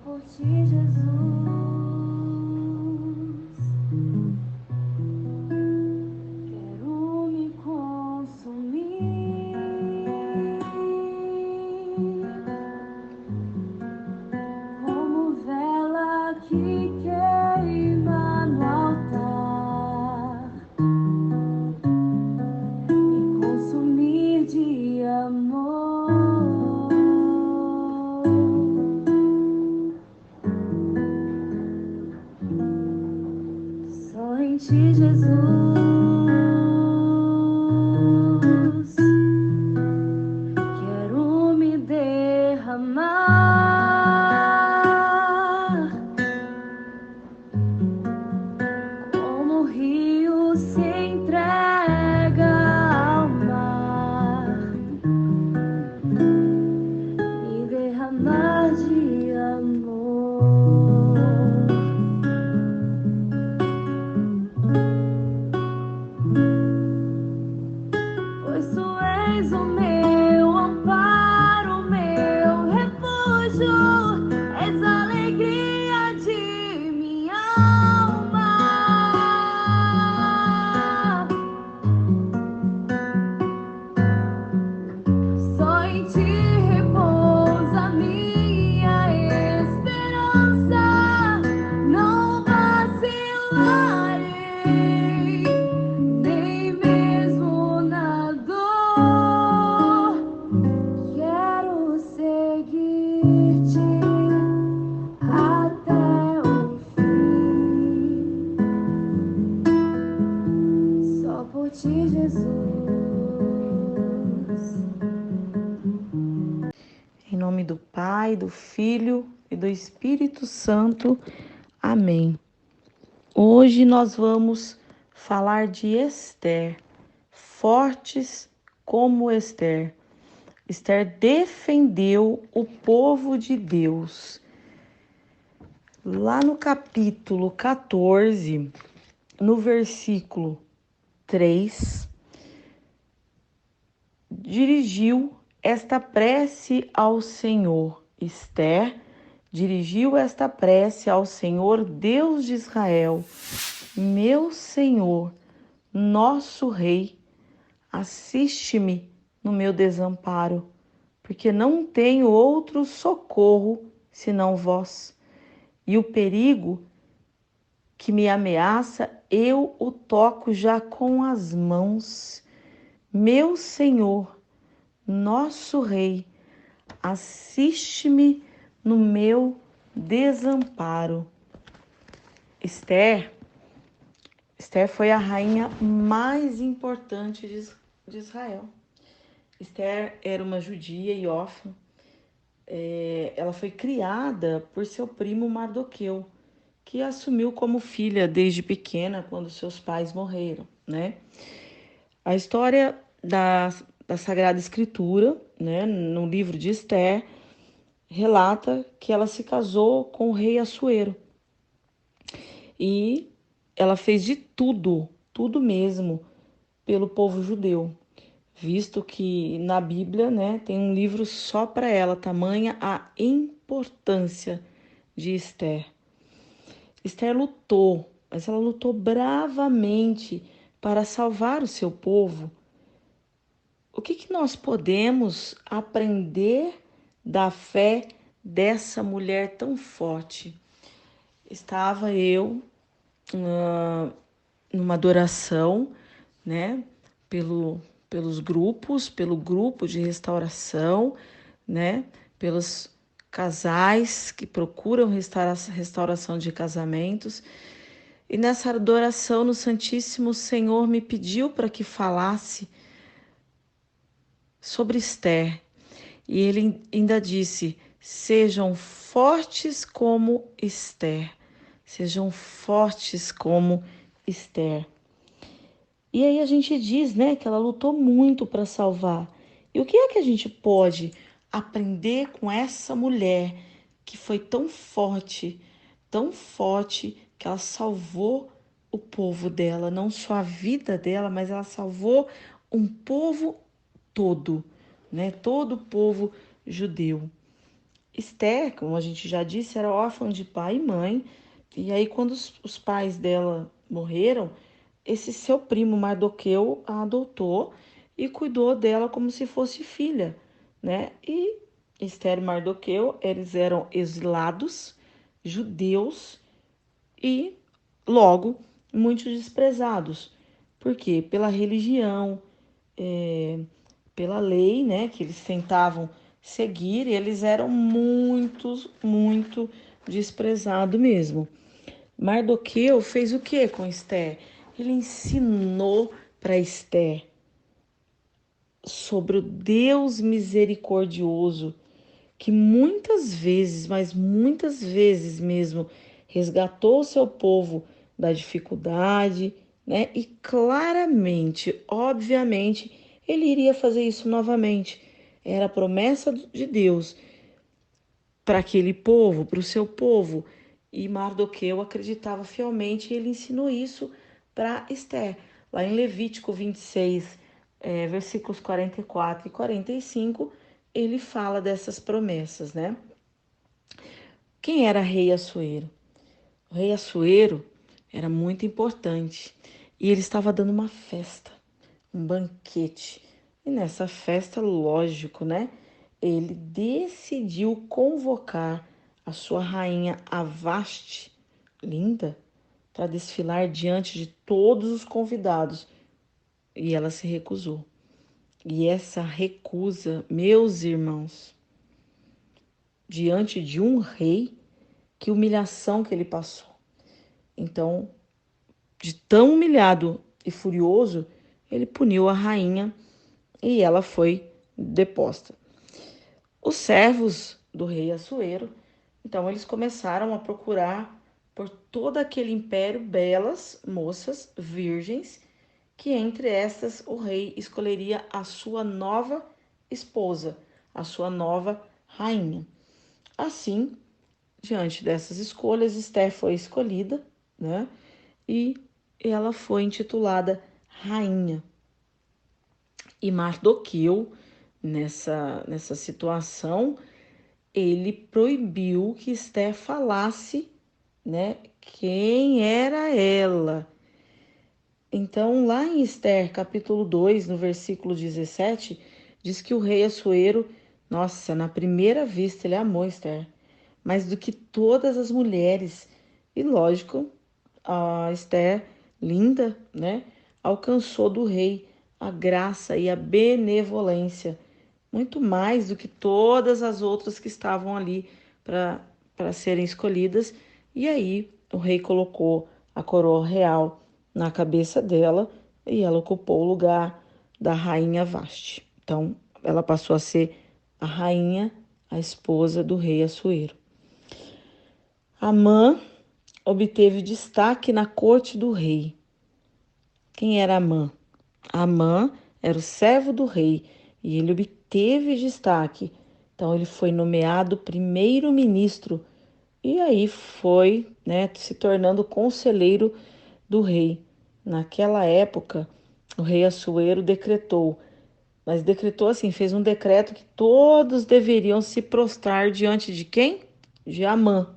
por ti, Jesus, quero me consumir como vela que queima no altar, me consumir de amor. Só em ti, Jesus, quero me derramar como o rio se entrega ao mar, me derramar de amor. Pois tu és o meu amparo, o meu refúgio, és a alegria de minha alma. Só em ti repousa minha esperança, não vacilarei, nem mesmo na dor. Quero seguir-te até o fim, só por ti, Jesus. Em nome do Pai, do Filho e do Espírito Santo. Amém. Hoje nós vamos falar de Esther, fortes como Esther. Esther defendeu o povo de Deus. Lá no capítulo 14, no versículo 3, dirigiu esta prece ao Senhor. Esther dirigiu esta prece ao Senhor, Deus de Israel. Meu Senhor, nosso Rei, assiste-me no meu desamparo, porque não tenho outro socorro senão vós. E o perigo que me ameaça, eu o toco já com as mãos. Meu Senhor, nosso Rei, assiste-me no meu desamparo. Esther foi a rainha mais importante de Israel. Esther era uma judia e órfã. Ela foi criada por seu primo Mardoqueu, que assumiu como filha desde pequena, quando seus pais morreram, né? A história da Sagrada Escritura, né, no livro de Esther, relata que ela se casou com o rei Assuero. E ela fez de tudo mesmo, pelo povo judeu, visto que na Bíblia, né, tem um livro só para ela, tamanha a importância de Esther. Esther lutou, mas ela lutou bravamente para salvar o seu povo. O que nós podemos aprender da fé dessa mulher tão forte? Estava eu numa adoração, né, pelos grupos, pelo grupo de restauração, né, pelos casais que procuram restauração de casamentos. E nessa adoração no Santíssimo, o Senhor me pediu para que falasse sobre Esther. E ele ainda disse: sejam fortes como Esther. Sejam fortes como Esther. E aí a gente diz, né, que ela lutou muito para salvar. E o que é que a gente pode aprender com essa mulher que foi tão forte que ela salvou o povo dela, não só a vida dela, mas ela salvou um povo todo, né? Todo o povo judeu. Esther, como a gente já disse, era órfã de pai e mãe. E aí, quando os pais dela morreram, esse seu primo Mardoqueu a adotou e cuidou dela como se fosse filha, né? E Esther e Mardoqueu, eles eram exilados, judeus e, logo, muito desprezados. Por quê? Pela religião, é, pela lei, né, que eles tentavam seguir, eles eram muito desprezados mesmo. Mardoqueu fez o que com Esther? Ele ensinou para Esther sobre o Deus misericordioso que muitas vezes, mas muitas vezes mesmo, resgatou o seu povo da dificuldade, né? E claramente, obviamente, ele iria fazer isso novamente. Era a promessa de Deus para aquele povo, para o seu povo. E Mardoqueu acreditava fielmente e ele ensinou isso para Esther. Lá em Levítico 26, versículos 44 e 45, ele fala dessas promessas, né? Quem era rei Assuero? O rei Assuero era muito importante e ele estava dando uma festa, um banquete. E nessa festa, lógico, né? Ele decidiu convocar a sua rainha Avaste, linda, para desfilar diante de todos os convidados. E ela se recusou. E essa recusa, meus irmãos, diante de um rei, que humilhação que ele passou. Então, de tão humilhado e furioso, ele puniu a rainha e ela foi deposta. Os servos do rei Assuero, então eles começaram a procurar por todo aquele império belas moças virgens, que entre estas o rei escolheria a sua nova esposa, a sua nova rainha. Assim, diante dessas escolhas, Esther foi escolhida, né? E ela foi intitulada rainha. E Mardoqueu, nessa situação, ele proibiu que Esther falasse, né, quem era ela. Então, lá em Esther, capítulo 2, no versículo 17, diz que o rei Assuero, nossa, na primeira vista ele amou Esther, mais do que todas as mulheres. E lógico, a Esther, linda, né, alcançou do rei a graça e a benevolência, muito mais do que todas as outras que estavam ali para serem escolhidas. E aí o rei colocou a coroa real na cabeça dela e ela ocupou o lugar da rainha Vaste. Então, ela passou a ser a rainha, a esposa do rei Assuero. Amã obteve destaque na corte do rei. Quem era Amã? Amã era o servo do rei e ele obteve destaque. Então, ele foi nomeado primeiro-ministro e aí foi, né, se tornando conselheiro do rei. Naquela época, o rei Assuero decretou, mas decretou assim, fez um decreto que todos deveriam se prostrar diante de quem? De Amã.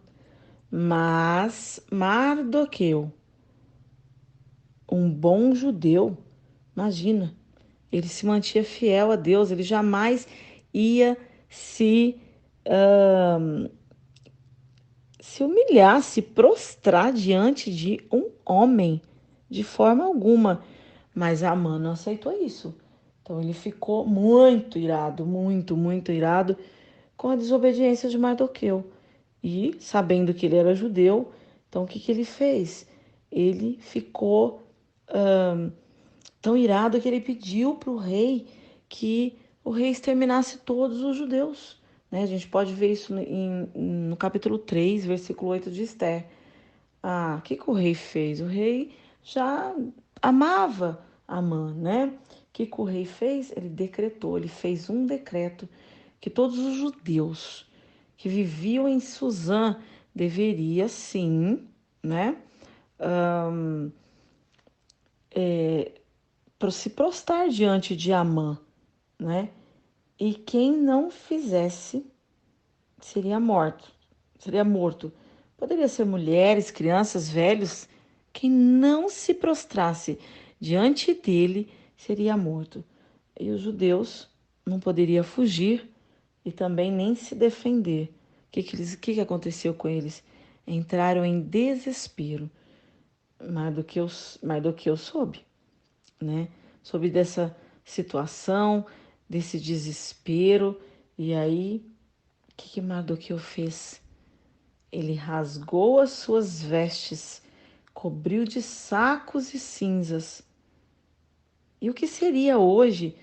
Mas Mardoqueu, um bom judeu, imagina, ele se mantinha fiel a Deus, ele jamais ia se, uh, se humilhar, se prostrar diante de um homem, de forma alguma. Mas Amã não aceitou isso. Então ele ficou muito irado, muito irado com a desobediência de Mardoqueu. E, sabendo que ele era judeu, então o que, que ele fez? Ele ficou tão irado que ele pediu para o rei que o rei exterminasse todos os judeus. Né? A gente pode ver isso no capítulo 3, versículo 8 de Esther. O que, que o rei fez? O rei já amava Amã, né? O que, que o rei fez? Ele decretou, ele fez um decreto que todos os judeus que viviam em Suzã deveria sim, né? Se prostrar diante de Amã, né? E quem não fizesse, seria morto. Seria morto. Poderia ser mulheres, crianças, velhos. Quem não se prostrasse diante dele seria morto. E os judeus não poderiam fugir e também nem se defender. O que aconteceu com eles? Entraram em desespero, mais do que eu soube, né? Soube dessa situação, desse desespero. E aí, o que Mardoqueu fez? Ele rasgou as suas vestes, cobriu de sacos e cinzas. E o que seria hoje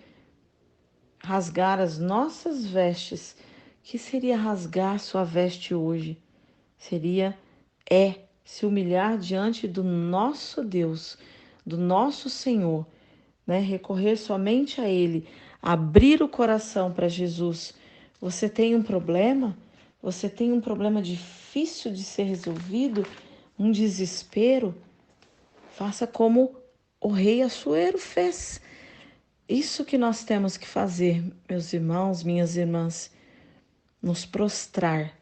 rasgar as nossas vestes? O que seria rasgar sua veste hoje? Seria se humilhar diante do nosso Deus, do nosso Senhor, né? Recorrer somente a Ele, abrir o coração para Jesus. Você tem um problema? Você tem um problema difícil de ser resolvido? Um desespero? Faça como o rei Assuero fez. Isso que nós temos que fazer, meus irmãos, minhas irmãs, nos prostrar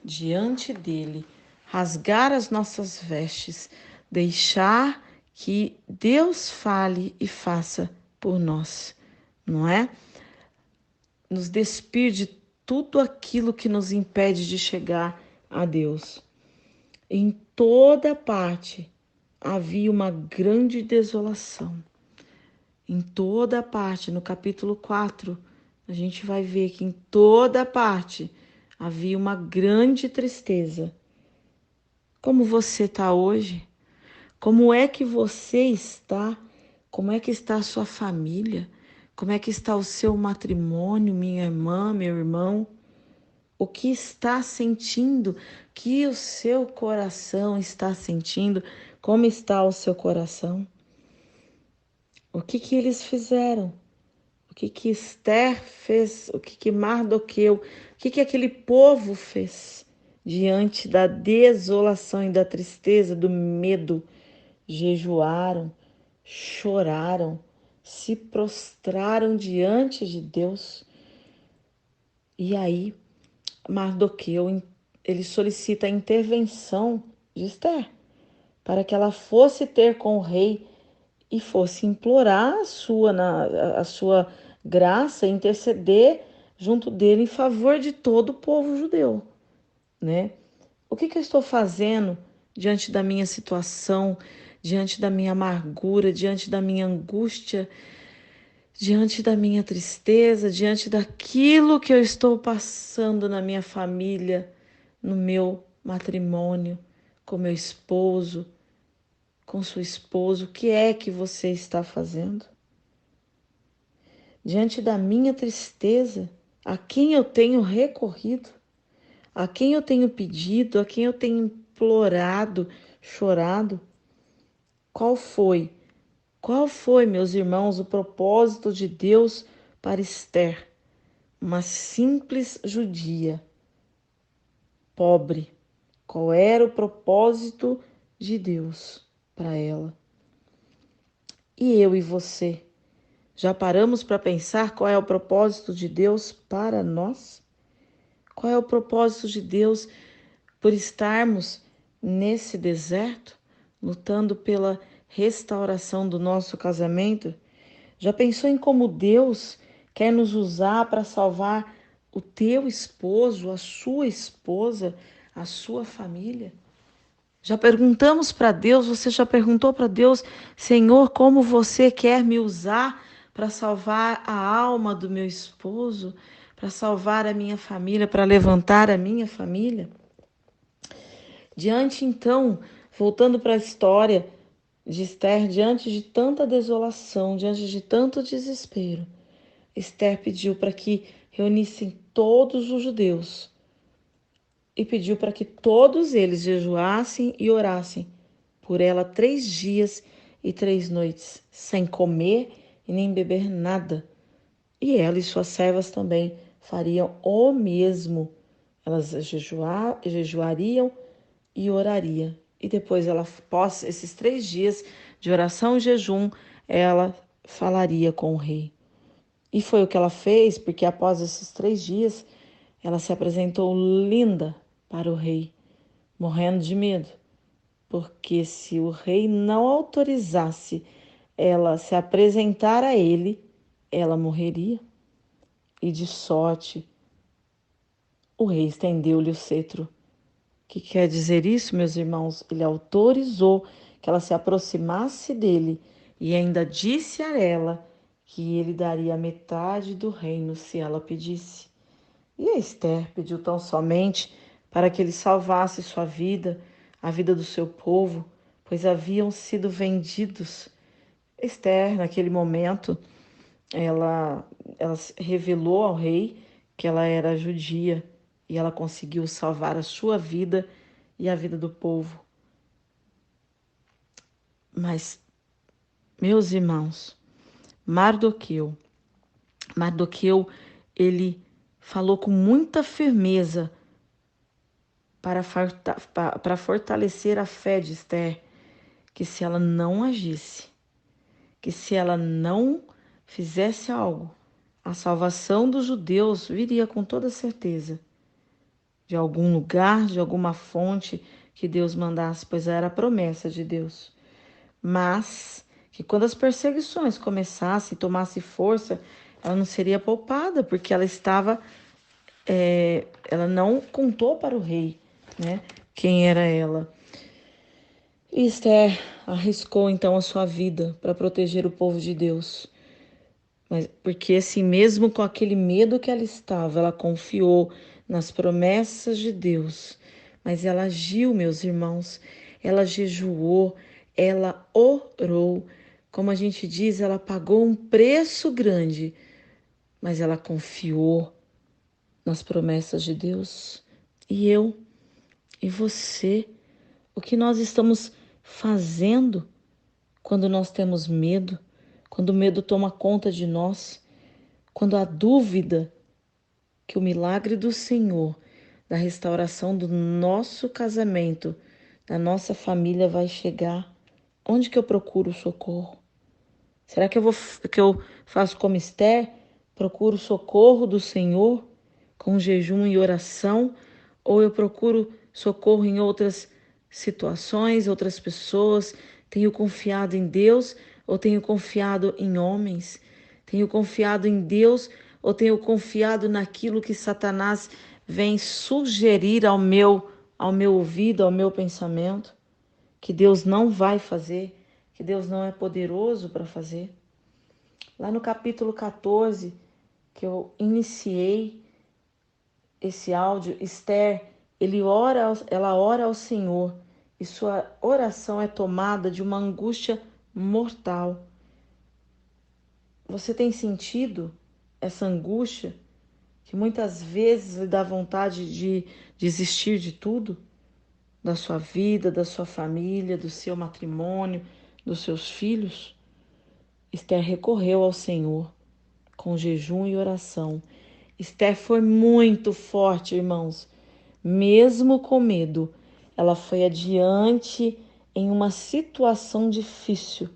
diante dele, rasgar as nossas vestes, deixar que Deus fale e faça por nós, não é? Nos despir de tudo aquilo que nos impede de chegar a Deus. Em toda parte havia uma grande desolação. Em toda parte, no capítulo 4, a gente vai ver que em toda parte havia uma grande tristeza. Como você está hoje? Como é que você está? Como é que está a sua família? Como é que está o seu matrimônio, minha irmã, meu irmão? O que está sentindo? Que o seu coração está sentindo? Como está o seu coração? O que eles fizeram? O que Esther fez? O que Mardoqueu? O que aquele povo fez diante da desolação e da tristeza, do medo? Jejuaram, choraram, se prostraram diante de Deus. E aí, Mardoqueu, ele solicita a intervenção de Esther para que ela fosse ter com o rei e fosse implorar a sua graça, interceder junto dele em favor de todo o povo judeu, né? O que eu estou fazendo diante da minha situação, diante da minha amargura, diante da minha angústia, diante da minha tristeza, diante daquilo que eu estou passando na minha família, no meu matrimônio, com meu esposo, com sua esposa? O que é que você está fazendo? Diante da minha tristeza, a quem eu tenho recorrido? A quem eu tenho pedido? A quem eu tenho implorado, chorado? Qual foi? Qual foi, meus irmãos, o propósito de Deus para Esther, uma simples judia, pobre? Qual era o propósito de Deus para ela? E eu e você? Já paramos para pensar qual é o propósito de Deus para nós? Qual é o propósito de Deus por estarmos nesse deserto, lutando pela restauração do nosso casamento? Já pensou em como Deus quer nos usar para salvar o teu esposo, a sua esposa, a sua família? Já perguntamos para Deus, você já perguntou para Deus, Senhor, como você quer me usar para salvar a alma do meu esposo, para salvar a minha família, para levantar a minha família? Diante então, voltando para a história de Esther, diante de tanta desolação, diante de tanto desespero, Esther pediu para que reunissem todos os judeus e pediu para que todos eles jejuassem e orassem por ela 3 dias e 3 noites, sem comer e nem beber nada. E ela e suas servas também fariam o mesmo. Elas jejuariam e orariam. E depois, após esses 3 dias de oração e jejum, ela falaria com o rei. E foi o que ela fez, porque após esses 3 dias, ela se apresentou linda para o rei, morrendo de medo, porque se o rei não autorizasse ela se apresentar a ele, ela morreria. E de sorte, o rei estendeu-lhe o cetro. O que quer dizer isso, meus irmãos? Ele autorizou que ela se aproximasse dele e ainda disse a ela que ele daria metade do reino se ela pedisse. E a Esther pediu tão somente para que ele salvasse sua vida, a vida do seu povo, pois haviam sido vendidos. Esther, naquele momento, ela, ela revelou ao rei que ela era judia e ela conseguiu salvar a sua vida e a vida do povo. Mas, meus irmãos, Mardoqueu, ele falou com muita firmeza para fortalecer a fé de Esther, que se ela não agisse, que se ela não fizesse algo, a salvação dos judeus viria com toda certeza, de algum lugar, de alguma fonte que Deus mandasse, pois era a promessa de Deus. Mas que quando as perseguições começassem e tomassem força, ela não seria poupada, porque ela não contou para o rei, né, quem era ela. E Esther arriscou então a sua vida para proteger o povo de Deus. Mas porque assim mesmo com aquele medo que ela estava, ela confiou nas promessas de Deus. Mas ela agiu, meus irmãos, ela jejuou, ela orou. Como a gente diz, ela pagou um preço grande, mas ela confiou nas promessas de Deus. E eu e você, o que nós estamos fazendo quando nós temos medo, quando o medo toma conta de nós, quando a dúvida que o milagre do Senhor, da restauração do nosso casamento, da nossa família vai chegar, onde que eu procuro socorro? Será que eu faço como Esther, procuro socorro do Senhor com jejum e oração, ou eu procuro socorro em outras situações, outras pessoas? Tenho confiado em Deus ou tenho confiado em homens? Tenho confiado em Deus ou tenho confiado naquilo que Satanás vem sugerir ao meu ouvido, ao meu pensamento? Que Deus não vai fazer, que Deus não é poderoso para fazer. Lá no capítulo 14, que eu iniciei esse áudio, Esther, ela ora ao Senhor e sua oração é tomada de uma angústia mortal. Você tem sentido essa angústia que muitas vezes lhe dá vontade de desistir de tudo? Da sua vida, da sua família, do seu matrimônio, dos seus filhos? Esther recorreu ao Senhor com jejum e oração. Esther foi muito forte, irmãos. Mesmo com medo, ela foi adiante em uma situação difícil,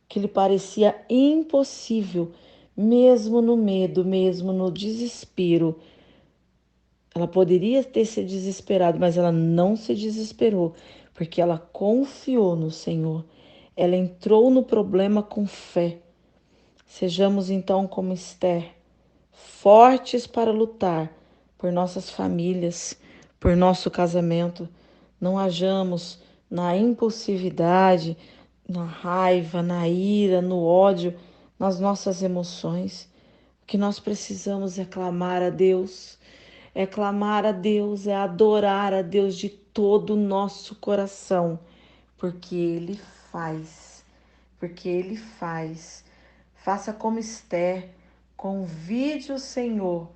que lhe parecia impossível, mesmo no medo, mesmo no desespero. Ela poderia ter se desesperado, mas ela não se desesperou, porque ela confiou no Senhor. Ela entrou no problema com fé. Sejamos então como Esther, fortes para lutar por nossas famílias, por nosso casamento. Não hajamos na impulsividade, na raiva, na ira, no ódio, nas nossas emoções. O que nós precisamos é clamar a Deus, é adorar a Deus de todo o nosso coração, porque Ele faz, porque Ele faz. Faça como Esther, convide o Senhor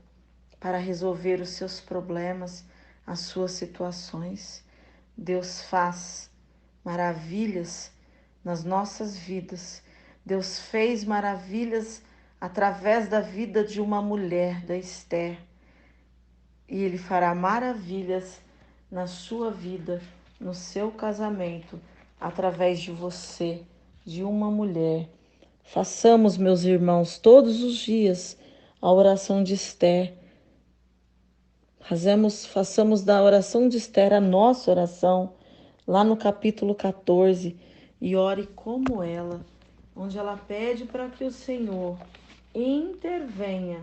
para resolver os seus problemas, as suas situações. Deus faz maravilhas nas nossas vidas. Deus fez maravilhas através da vida de uma mulher, da Esther. E Ele fará maravilhas na sua vida, no seu casamento, através de você, de uma mulher. Façamos, meus irmãos, todos os dias a oração de Esther. Façamos da oração de Esther a nossa oração, lá no capítulo 14, e ore como ela, onde ela pede para que o Senhor intervenha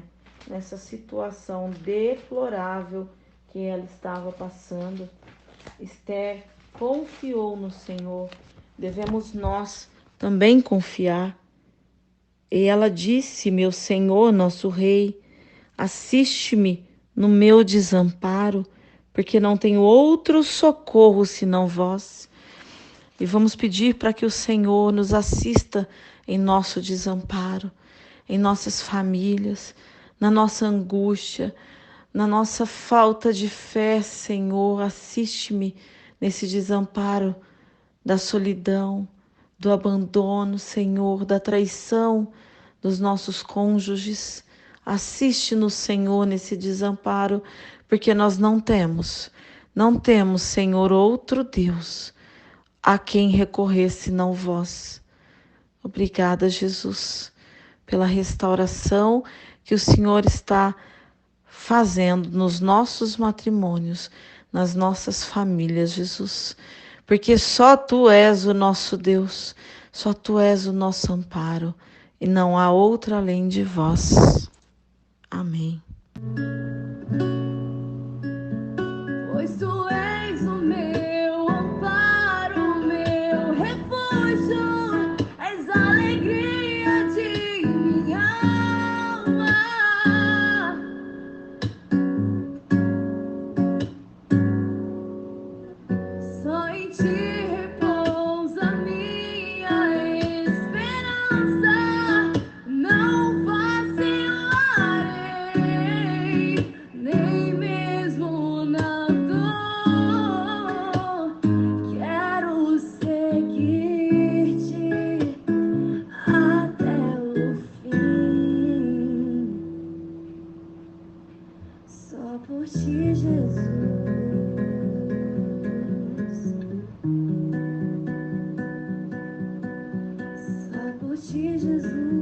nessa situação deplorável que ela estava passando. Esther confiou no Senhor, devemos nós também confiar. E ela disse: Meu Senhor, nosso Rei, assiste-me no meu desamparo, porque não tenho outro socorro senão vós. E vamos pedir para que o Senhor nos assista em nosso desamparo, em nossas famílias, na nossa angústia, na nossa falta de fé, Senhor. Assiste-me nesse desamparo da solidão, do abandono, Senhor, da traição dos nossos cônjuges. Assiste-nos, Senhor, nesse desamparo, porque nós não temos, Senhor, outro Deus a quem recorrer senão vós. Obrigada, Jesus, pela restauração que o Senhor está fazendo nos nossos matrimônios, nas nossas famílias, Jesus. Porque só Tu és o nosso Deus, só Tu és o nosso amparo, e não há outra além de vós. Amém. Pois Tu és o meu amparo, meu refúgio, és a alegria de minha alma. Só em Ti repousa minha esperança, não vacilarei, nem mesmo na dor. Quero seguir-te até o fim, só por Ti, Jesus. Só por Ti, Jesus.